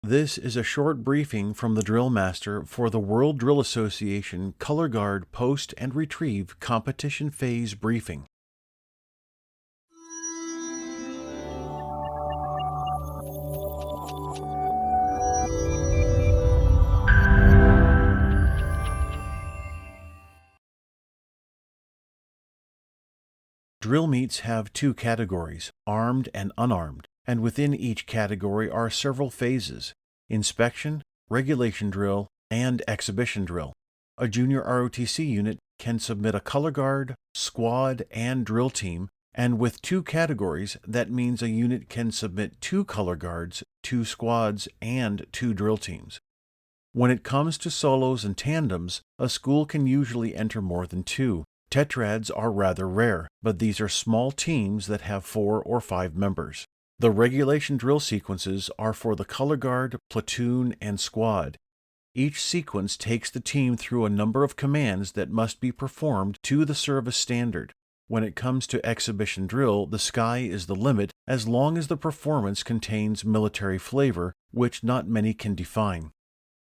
This is a short briefing from the DrillMaster for the World Drill Association Color Guard Post and Retrieve Competition Phase Briefing. Drill meets have two categories, armed and unarmed, and within each category are several phases: inspection, regulation drill, and exhibition drill. A junior ROTC unit can submit a color guard, squad, and drill team, and with two categories, that means a unit can submit 2 color guards, 2 squads, and 2 drill teams. When it comes to solos and tandems, a school can usually enter more than 2. Tetrads are rather rare, but these are small teams that have 4 or 5 members. The regulation drill sequences are for the color guard, platoon, and squad. Each sequence takes the team through a number of commands that must be performed to the service standard. When it comes to exhibition drill, the sky is the limit as long as the performance contains military flavor, which not many can define.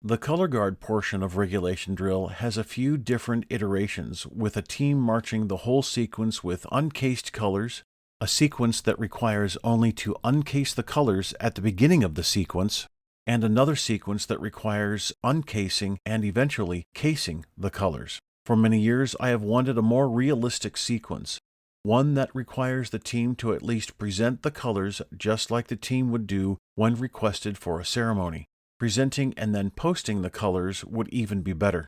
The color guard portion of regulation drill has a few different iterations, with a team marching the whole sequence with uncased colors, a sequence that requires only to uncase the colors at the beginning of the sequence, and another sequence that requires uncasing and eventually casing the colors. For many years, I have wanted a more realistic sequence, one that requires the team to at least present the colors just like the team would do when requested for a ceremony. Presenting and then posting the colors would even be better.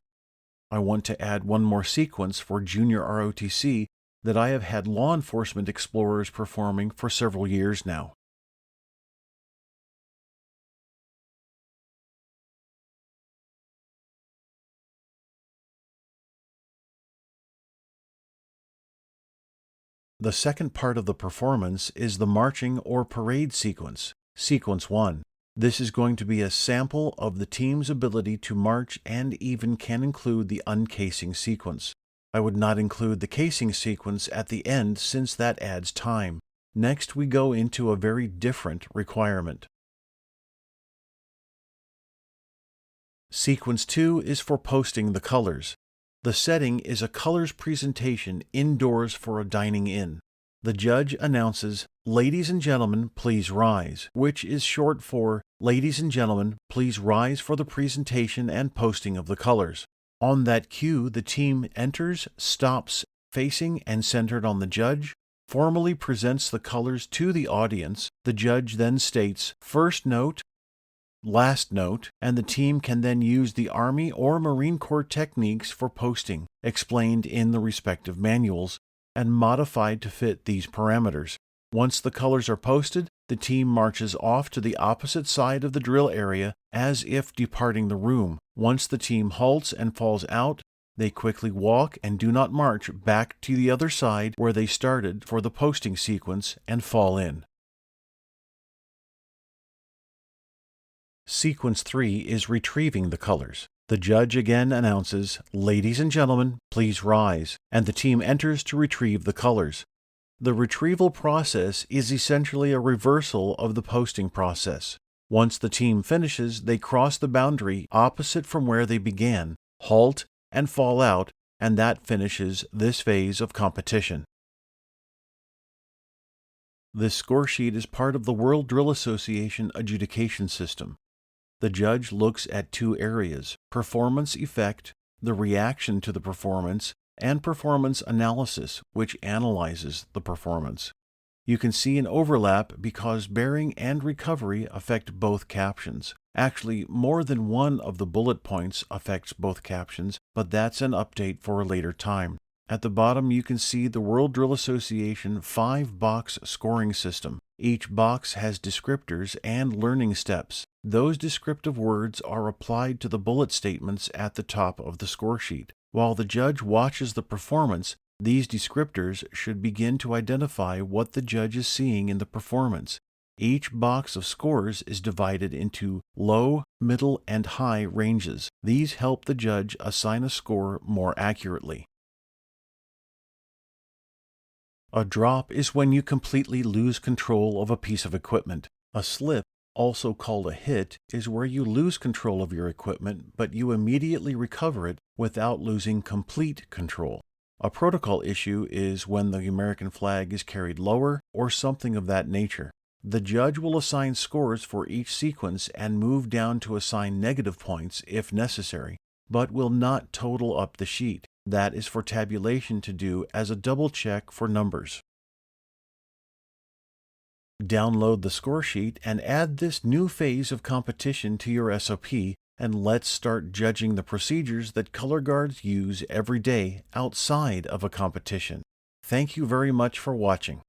I want to add one more sequence for junior ROTC that I have had law enforcement explorers performing for several years now. The second part of the performance is the marching or parade sequence, Sequence 1. This is going to be a sample of the team's ability to march and even can include the uncasing sequence. I would not include the casing sequence at the end since that adds time. Next, we go into a very different requirement. Sequence 2 is for posting the colors. The setting is a colors presentation indoors for a dining in. The judge announces, "Ladies and gentlemen, please rise," which is short for, "Ladies and gentlemen, please rise for the presentation and posting of the colors." On that cue, the team enters, stops, facing and centered on the judge, formally presents the colors to the audience. The judge then states, "First note," "Last note," and the team can then use the Army or Marine Corps techniques for posting, explained in the respective manuals, and modified to fit these parameters. Once the colors are posted, the team marches off to the opposite side of the drill area as if departing the room. Once the team halts and falls out, they quickly walk and do not march back to the other side where they started for the posting sequence and fall in. Sequence 3 is retrieving the colors. The judge again announces, "Ladies and gentlemen, please rise," and the team enters to retrieve the colors. The retrieval process is essentially a reversal of the posting process. Once the team finishes, they cross the boundary opposite from where they began, halt, and fall out, and that finishes this phase of competition. This score sheet is part of the World Drill Association adjudication system. The judge looks at 2 areas: performance effect, the reaction to the performance, and performance analysis, which analyzes the performance. You can see an overlap because bearing and recovery affect both captions. Actually, more than one of the bullet points affects both captions, but that's an update for a later time. At the bottom, you can see the World Drill Association 5-box scoring system. Each box has descriptors and learning steps. Those descriptive words are applied to the bullet statements at the top of the score sheet. While the judge watches the performance, these descriptors should begin to identify what the judge is seeing in the performance. Each box of scores is divided into low, middle, and high ranges. These help the judge assign a score more accurately. A drop is when you completely lose control of a piece of equipment. A slip Also called a hit is where you lose control of your equipment, but you immediately recover it without losing complete control. A protocol issue is when the American flag is carried lower or something of that nature. The judge will assign scores for each sequence and move down to assign negative points if necessary, but will not total up the sheet. That is for tabulation to do as a double check for numbers. Download the score sheet and add this new phase of competition to your SOP, and let's start judging the procedures that color guards use every day outside of a competition. Thank you very much for watching.